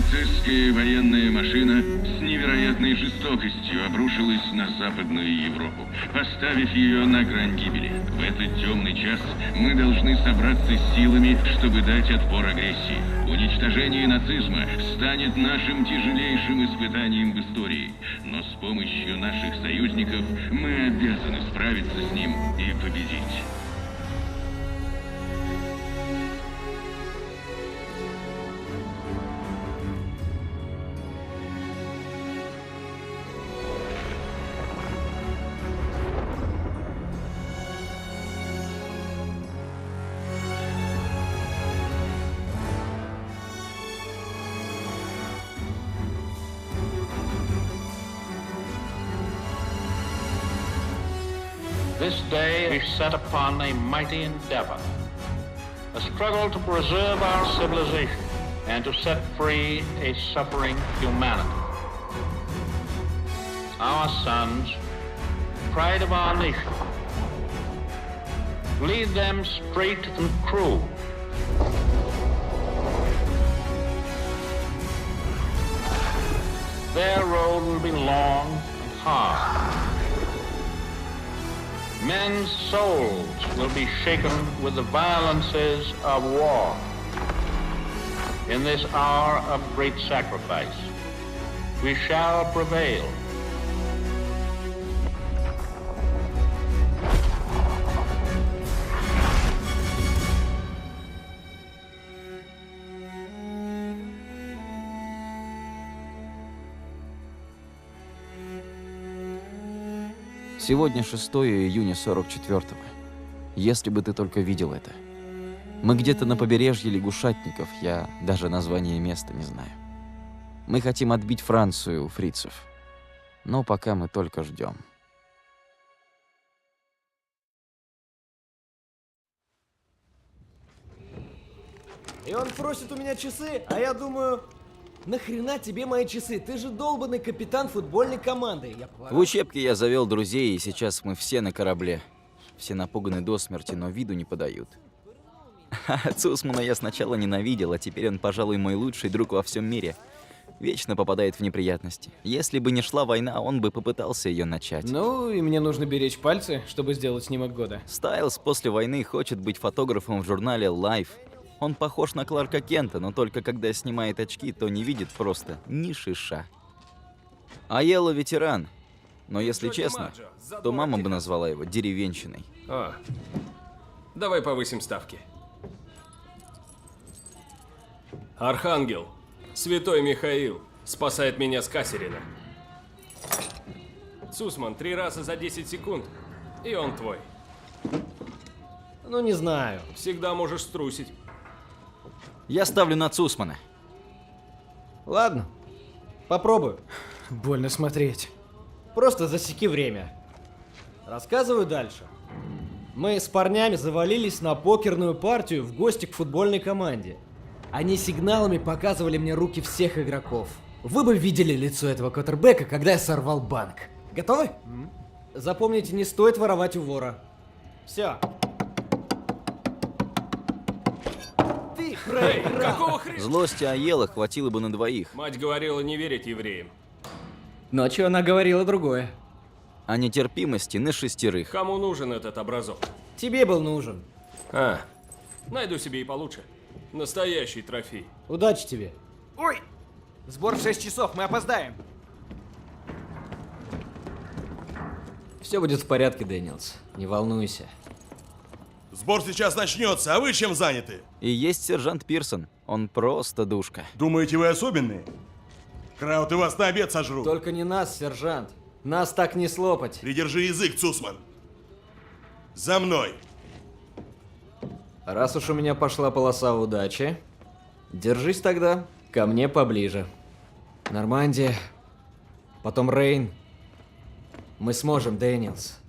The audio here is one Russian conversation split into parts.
Нацистская военная машина с невероятной жестокостью обрушилась на Западную Европу, поставив ее на грань гибели. В этот темный час мы должны собраться с силами, чтобы дать отпор агрессии. Уничтожение нацизма станет нашим тяжелейшим испытанием в истории, но с помощью наших союзников мы обязаны справиться с ним и победить. This day is set upon a mighty endeavor, a struggle to preserve our civilization and to set free a suffering humanity. Our sons, pride of our nation, lead them straight and true. Their road will be long and hard. Men's souls will be shaken with the violences of war. In this hour of great sacrifice, we shall prevail. Сегодня 6 июня 44-го. Если бы ты только видел это. Мы где-то на побережье лягушатников, я даже название места не знаю. Мы хотим отбить Францию у фрицев. Но пока мы только ждем. И он просит у меня часы, а я думаю... Нахрена тебе мои часы? Ты же долбанный капитан футбольной команды. В учебке я завел друзей, и сейчас мы все на корабле. Все напуганы до смерти, но виду не подают. Цусмана я сначала ненавидел, а теперь он, пожалуй, мой лучший друг во всем мире. Вечно попадает в неприятности. Если бы не шла война, он бы попытался ее начать. Ну, и мне нужно беречь пальцы, чтобы сделать снимок года. Стайлз после войны хочет быть фотографом в журнале Life. Он похож на Кларка Кента, но только когда снимает очки, то не видит просто ни шиша. Айелло ветеран, но если честно, то мама бы назвала его деревенщиной. О, давай повысим ставки. Архангел, святой Михаил, спасает меня с Кассерина. Цусман, 3 раза за 10 секунд, и он твой. Ну, не знаю. Всегда можешь струсить. Я ставлю на Цусмана. Ладно, попробую. Больно смотреть. Просто засеки время. Рассказываю дальше. Мы с парнями завалились на покерную партию в гости к футбольной команде. Они сигналами показывали мне руки всех игроков. Вы бы видели лицо этого квотербека, когда я сорвал банк. Готовы? Запомните, не стоит воровать у вора. Все. Эй, какого хрена? Злости Айелло хватило бы на двоих. Мать говорила не верить евреям. Ночью она говорила другое. А нетерпимости на 6. Кому нужен этот образок? Тебе был нужен. А, найду себе и получше. Настоящий трофей. Удачи тебе. Ой! Сбор в 6 часов, мы опоздаем. Все будет в порядке, Дэниелс. Не волнуйся. Сбор сейчас начнется, а вы чем заняты? И есть сержант Пирсон. Он просто душка. Думаете, вы особенные? Краут и вас на обед сожрут. Только не нас, сержант. Нас так не слопать. Придержи язык, Цусман. За мной. Раз уж у меня пошла полоса удачи, держись тогда ко мне поближе. Нормандия, потом Рейн. Мы сможем, Дэниелс.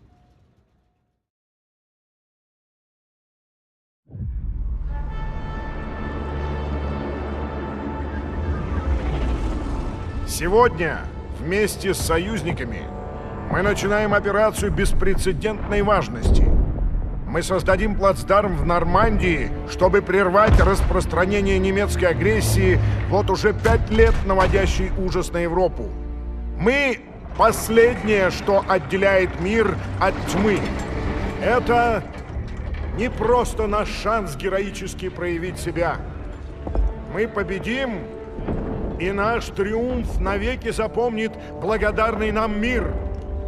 Сегодня вместе с союзниками мы начинаем операцию беспрецедентной важности. Мы мы создадим плацдарм в Нормандии, чтобы прервать распространение немецкой агрессии, вот уже 5 лет наводящей ужас на Европу. Мы — последнее, что отделяет мир от тьмы. Это не просто наш шанс героически проявить себя. Мы победим, и наш триумф навеки запомнит благодарный нам мир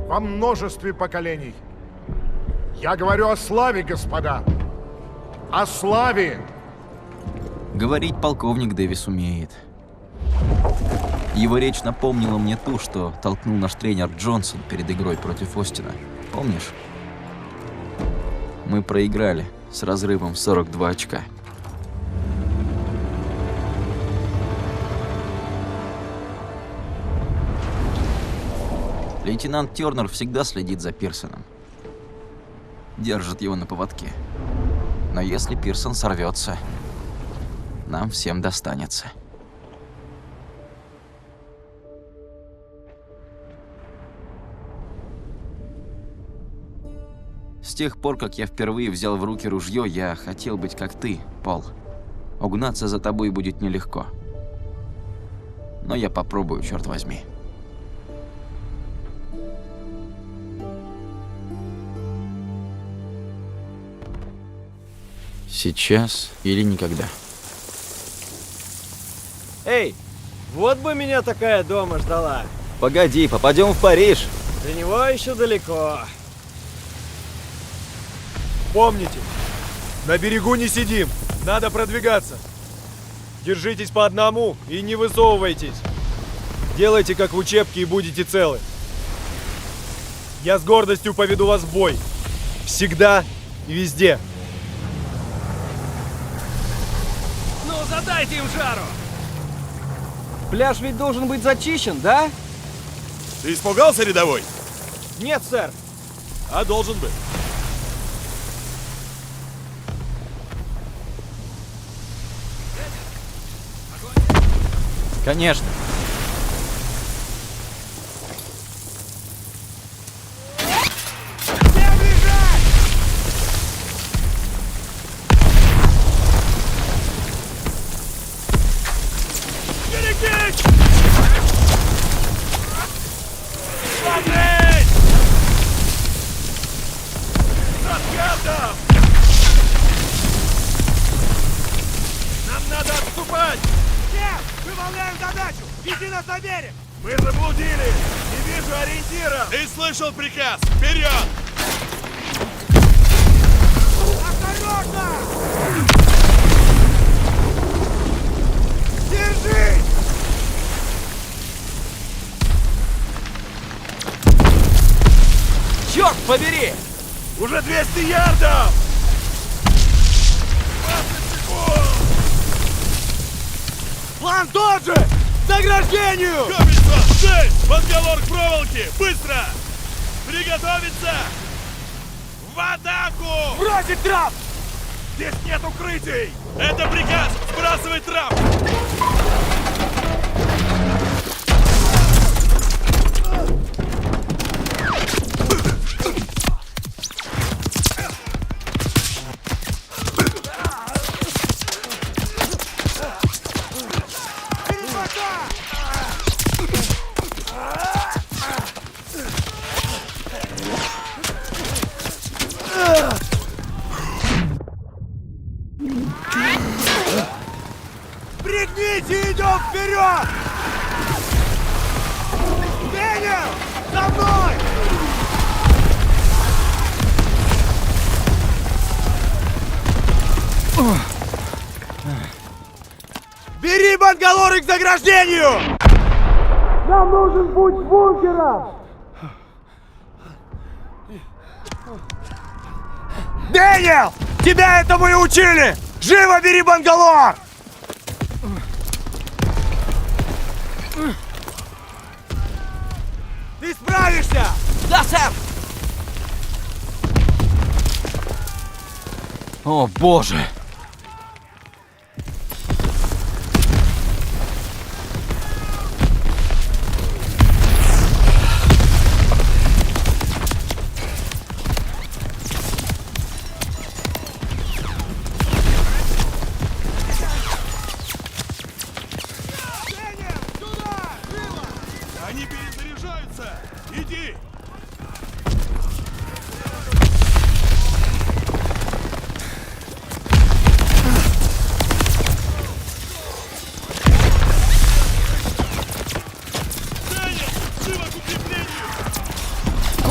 во множестве поколений. Я говорю о славе, господа. О славе! Говорить полковник Дэвис умеет. Его речь напомнила мне ту, что толкнул наш тренер Джонсон перед игрой против Остина. Помнишь? Мы проиграли с разрывом в 42 очка. Лейтенант Тернер всегда следит за Пирсоном. Держит его на поводке. Но если Пирсон сорвется, нам всем достанется. С тех пор, как я впервые взял в руки ружье, я хотел быть как ты, Пол. Угнаться за тобой будет нелегко. Но я попробую, черт возьми. Сейчас или никогда. Эй, вот бы меня такая дома ждала. Погоди, попадем в Париж. До него еще далеко. Помните, на берегу не сидим, надо продвигаться. Держитесь по одному и не высовывайтесь. Делайте как в учебке и будете целы. Я с гордостью поведу вас в бой. Всегда и везде. Ну, задайте им жару! Пляж ведь должен быть зачищен, да? Ты испугался, рядовой? Нет, сэр. А должен быть. Конечно. Нам надо отступать! Нет! Выполняем задачу! Веди нас на берег! Мы заблудились! Не вижу ориентира! Ты слышал приказ! Вперед! Осторожно! Держись! Черт побери! Уже 200 ярдов! 20 секунд! План тот же! К заграждению! Капитан! Цель! Бангалор к проволоке! Быстро! Приготовиться! В атаку! Бросить трап! Здесь нет укрытий! Это приказ! Сбрасывай трап! Пригните, идем вперед! Дэниел! За мной! Бери бангалоры к заграждению! Нам нужен путь с бункера! Дэниел! Тебя этому и учили! Живо бери бангалор! Ты справишься! Да, сэр! О, боже!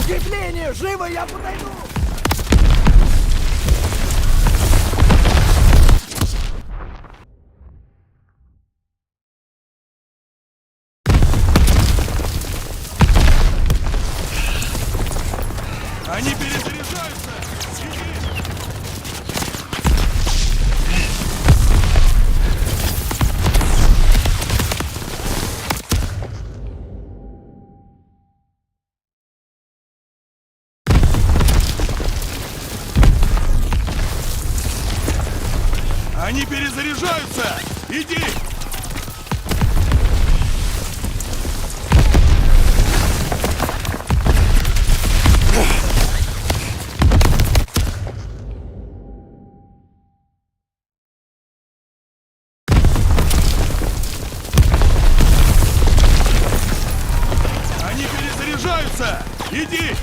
подкреплению! Живо, я подойду! Они перезаряжаются! Они перезаряжаются! Иди! Они перезаряжаются! Иди!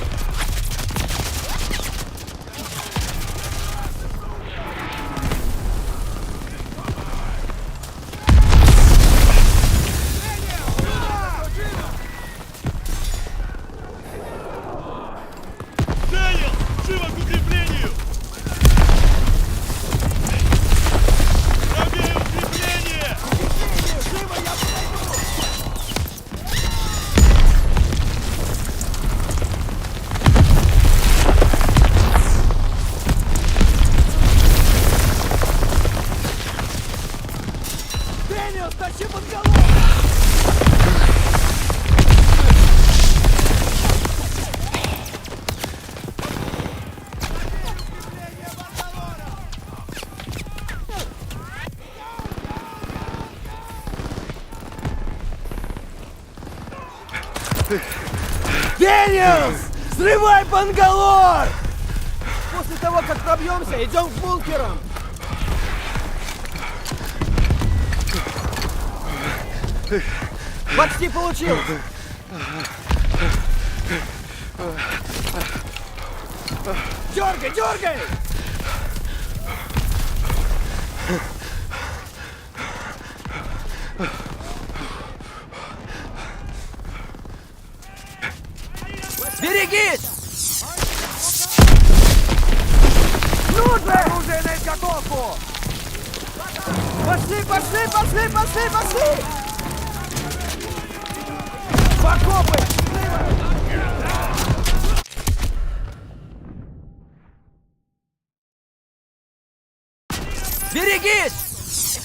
Дэниел! Живо к укреплению! Правее укрепление! Живо, я подойду! Дэниел, тащи под голову! Дэниелс! Взрывай Бангалор! После того, как пробьемся, идем к бункерам! Почти получил! Дергай, дергай! Берегись! Ну же! Оружие на изготовку! Пошли, пошли, пошли, пошли, пошли! В окопы! Берегись!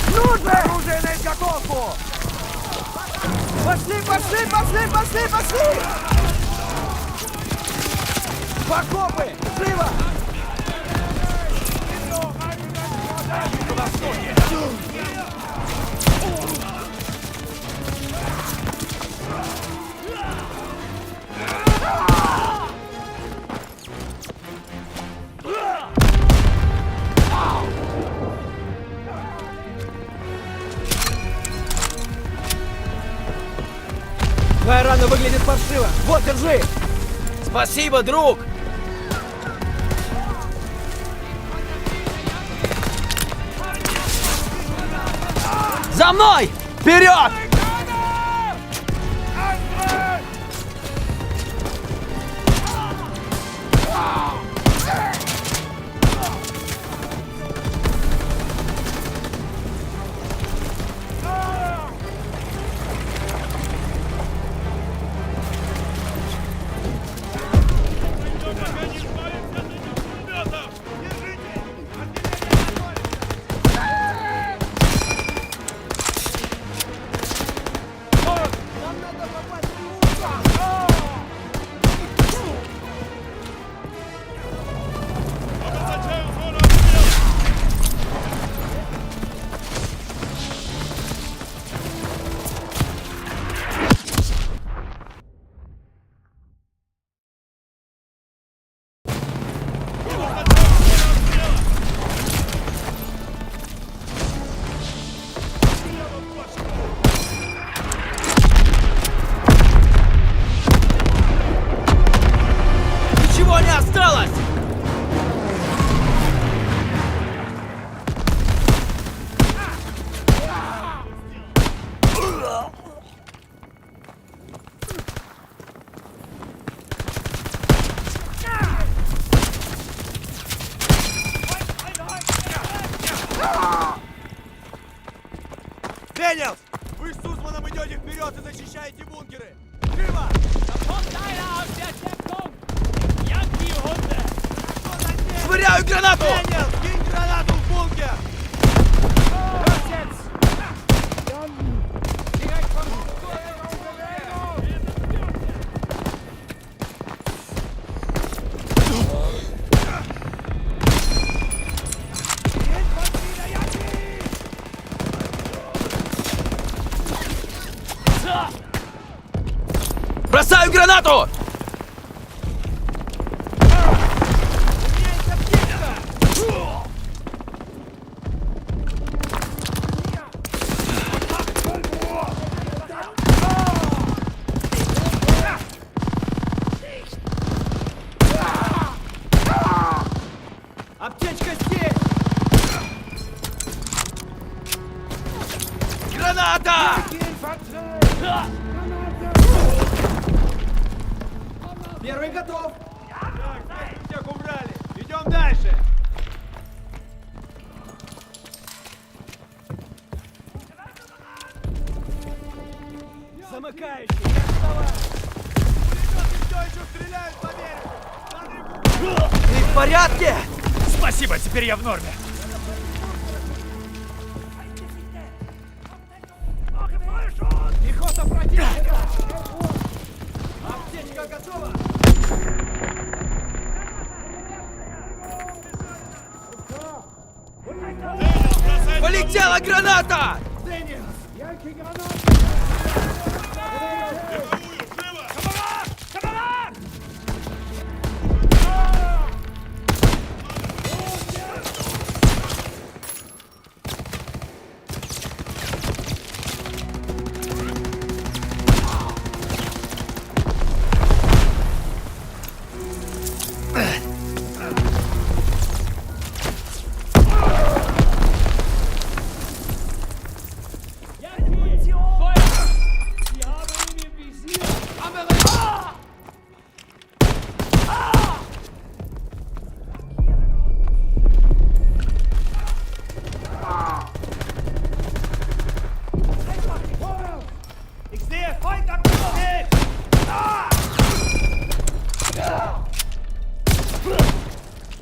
Ну же! Оружие на изготовку! Пошли, пошли, пошли, пошли, пошли! В окопы! Живо! Твоя рана выглядит паршиво. Вот, держи! Спасибо, друг! За мной! Вперед! Дэниелс! Вы с Сусманом идете вперед и защищаете бункеры! Живо! Швыряю гранату! Дэниелс, кинь гранату в бункер! Бросаю гранату! Аптечка здесь! Граната! Первый готов! Так, всех убрали! Идем дальше! Замыкающий! Пулеметы все еще стреляют по берегу! Ты в порядке? Спасибо, теперь я в норме! Пехота противника! Аптечка готова! Полетела граната!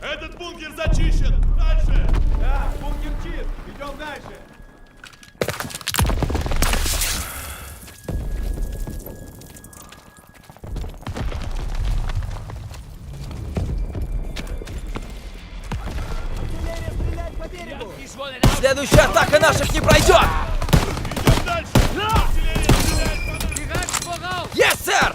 Этот бункер зачищен! Дальше! Да, бункер чист! Идем дальше! Следующая атака наших не пройдет! Идем дальше! Артиллерия стреляет по нам! Есть, сэр!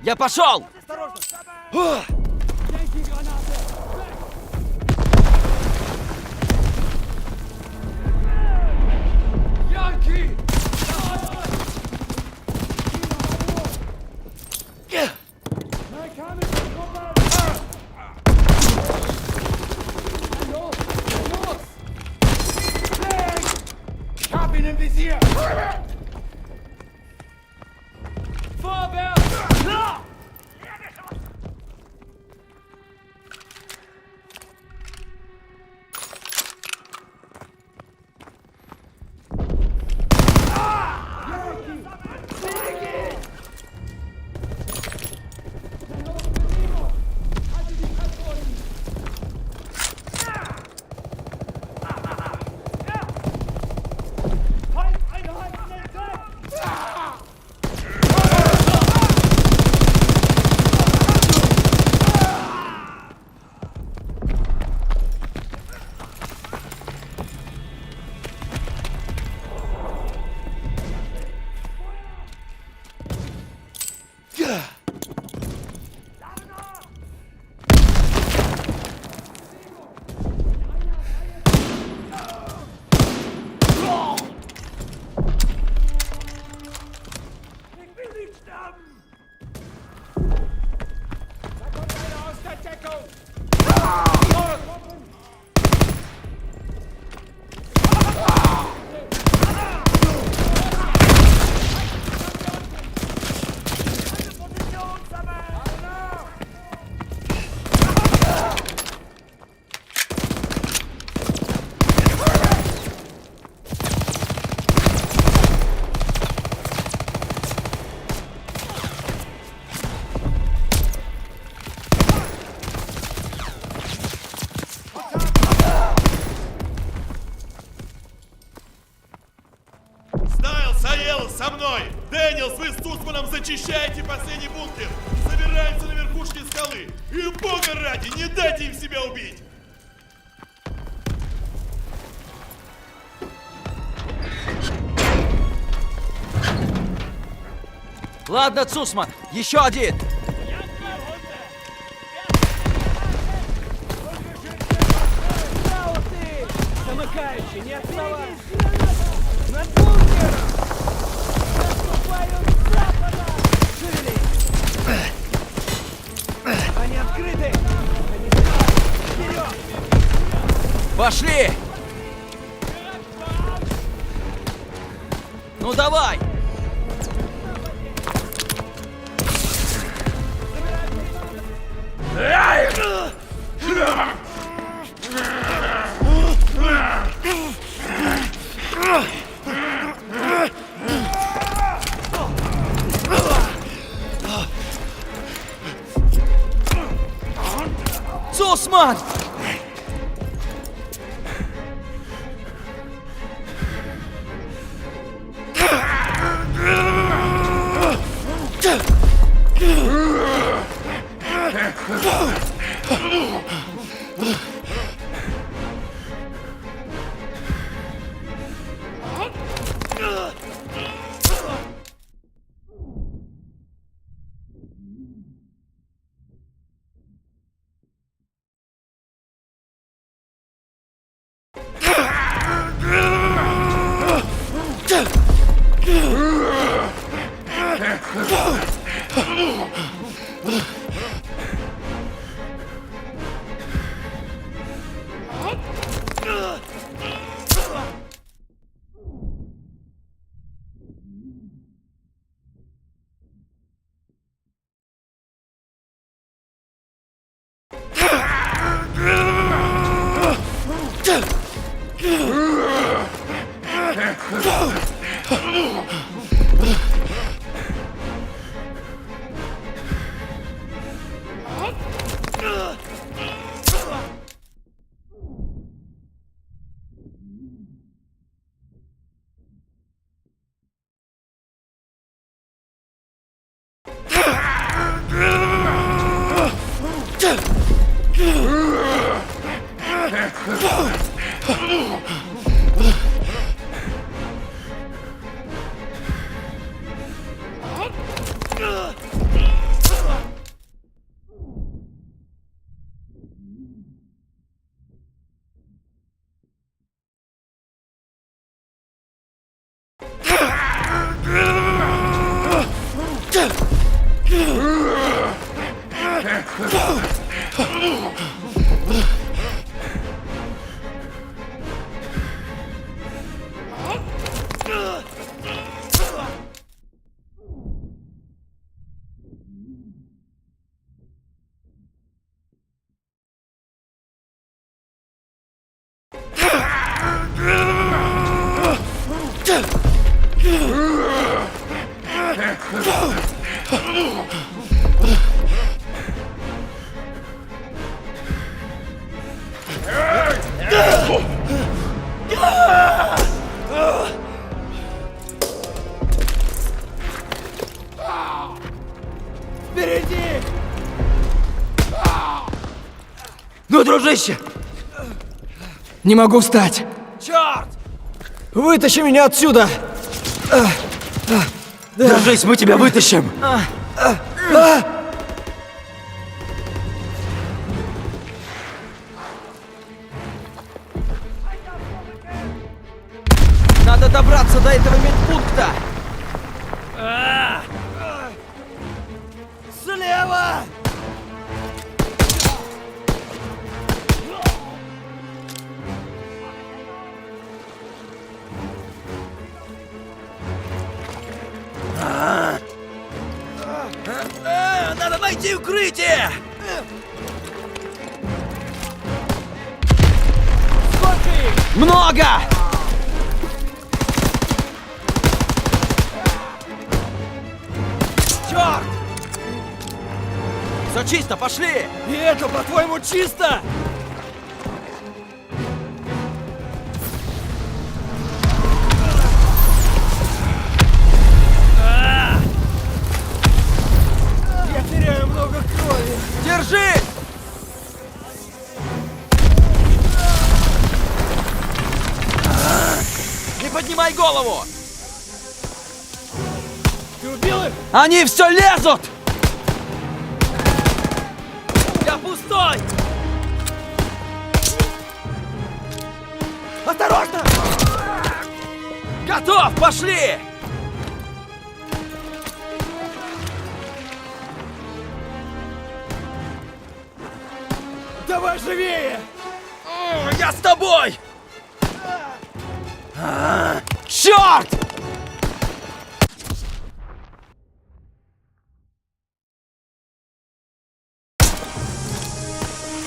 Я пошел! Саел, со мной! Дэниелс, вы с Тусманом зачищаете последний бункер! Собираемся на верхушке скалы! И бога ради, не дайте им себя убить! Ладно, Цусман, еще один! Замыкающий, не отставай! Над бункером! Наступают с запада! Шевелись! Они открыты! Они вперед! Пошли! Ну давай! Цусман! Впереди! Ну, дружище! Не могу встать! Черт! Вытащи меня отсюда! Держись, мы тебя вытащим! Надо добраться до этого медпункта! Слева! Надо найти укрытие! Сколько их? Много! Черт! Все чисто, пошли! И это, по-твоему, чисто? Они все лезут! Я пустой! Осторожно! Готов, пошли! Давай живее! Я с тобой! Черт!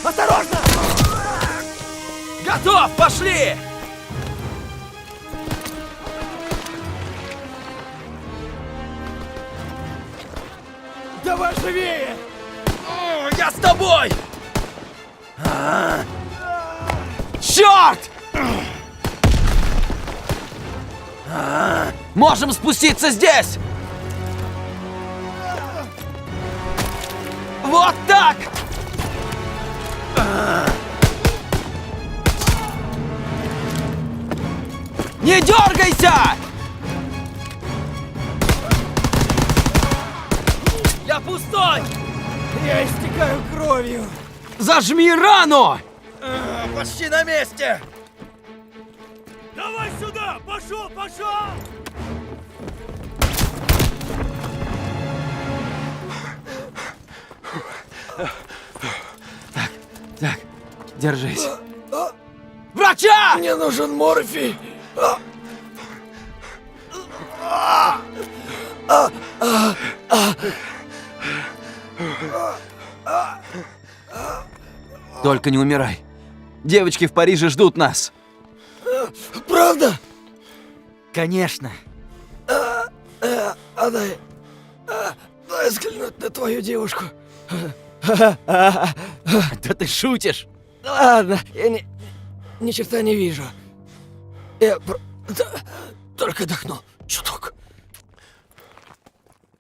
Осторожно! Готов, пошли! Давай живее! Я с тобой! Черт! Можем спуститься здесь! Вот так! Не дергайся! Я пустой! Я истекаю кровью! Зажми рану! Почти на месте! Давай сюда! Пошел, пошел! Так, держись. Врача! Мне нужен морфий! Только не умирай. Девочки в Париже ждут нас. Правда? Конечно. Дай взглянуть на твою девушку. Да ты шутишь. Ладно, я ни черта не вижу. Я только дохну чуток.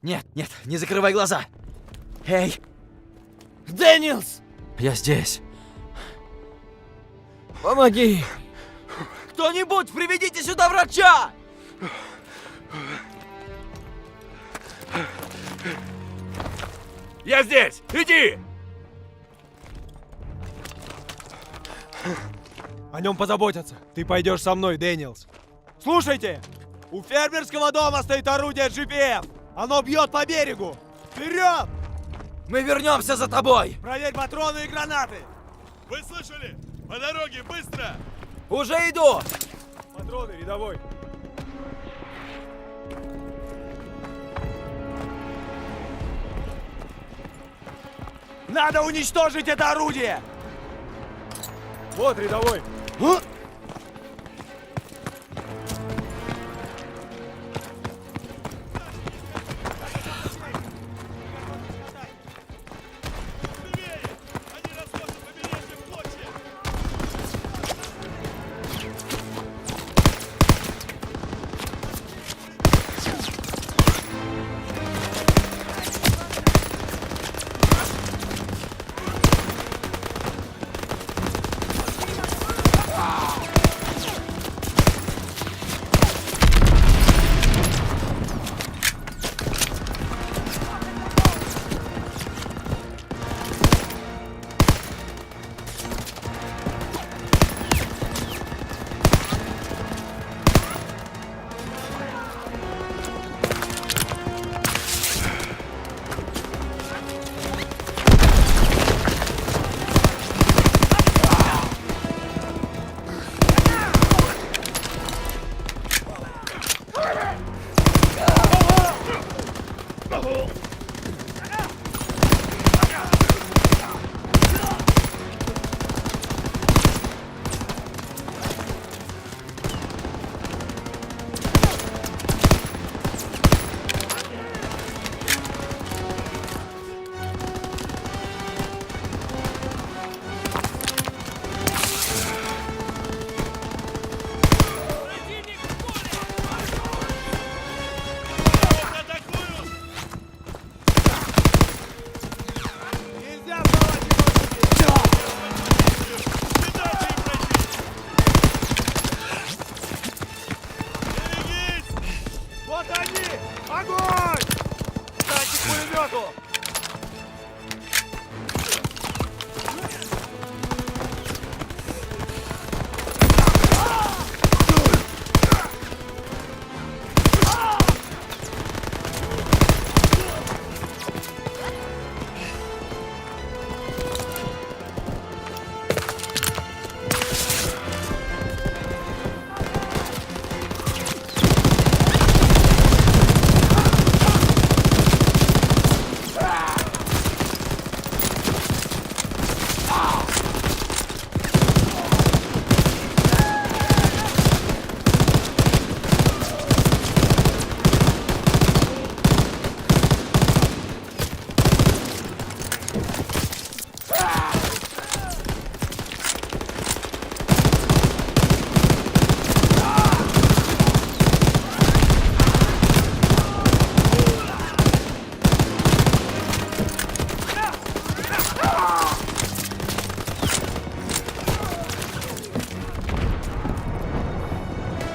Нет, нет, не закрывай глаза. Эй, Дэниелс, я здесь. помоги. Кто-нибудь, приведите сюда врача! Я здесь! Иди! О нем позаботятся. Ты пойдешь со мной, Дэниелс. Слушайте! У фермерского дома стоит орудие GPF. Оно бьет по берегу. Вперед! Мы вернемся за тобой! Проверь патроны и гранаты. Вы слышали? По дороге, быстро! Уже иду! Патроны, рядовой. Надо уничтожить это орудие! Вот, рядовой. Они разносят побережье в клочья! Вот они! Огонь! пулемету!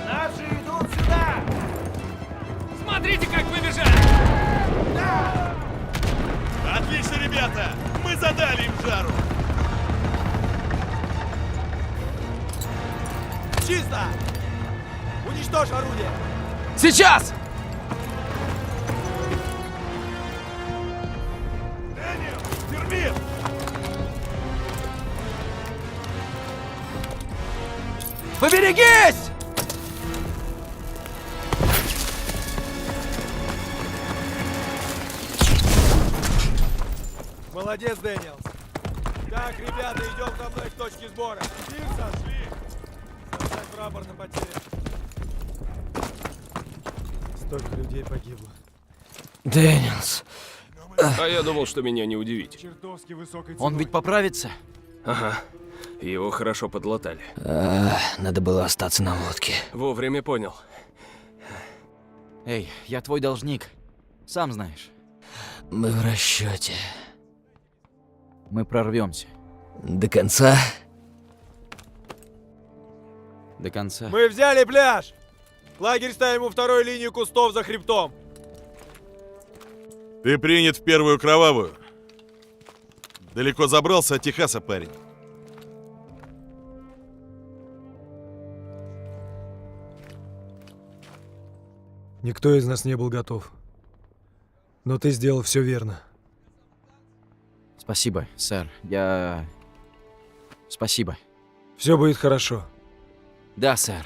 Наши идут сюда! Смотрите, как побежали! Отлично, ребята! Мы задали им жару! Чисто! Уничтожь орудие! Сейчас! Дэниел, термит! Поберегись! Молодец, Дэниелс. Так, ребята, идем за мной к точке сбора. Сошли. Составь рапорт на потери. Столько людей погибло. Дэниелс. А я думал, что меня не удивить. Чертовски высокой Он ведь поправится? Ага. Его хорошо подлатали. Надо было остаться на лодке. Вовремя понял. Эй, я твой должник. Сам знаешь. Мы в расчете. Мы прорвемся. До конца? До конца. Мы взяли пляж! Лагерь ставим у второй линии кустов за хребтом. Ты принят в первую кровавую. Далеко забрался от Техаса, парень. Никто из нас не был готов. Но ты сделал все верно. Спасибо, сэр. Спасибо. Все будет хорошо. Да, сэр.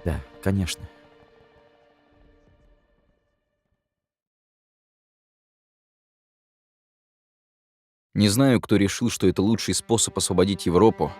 Да, конечно. Не знаю, кто решил, что это лучший способ освободить Европу,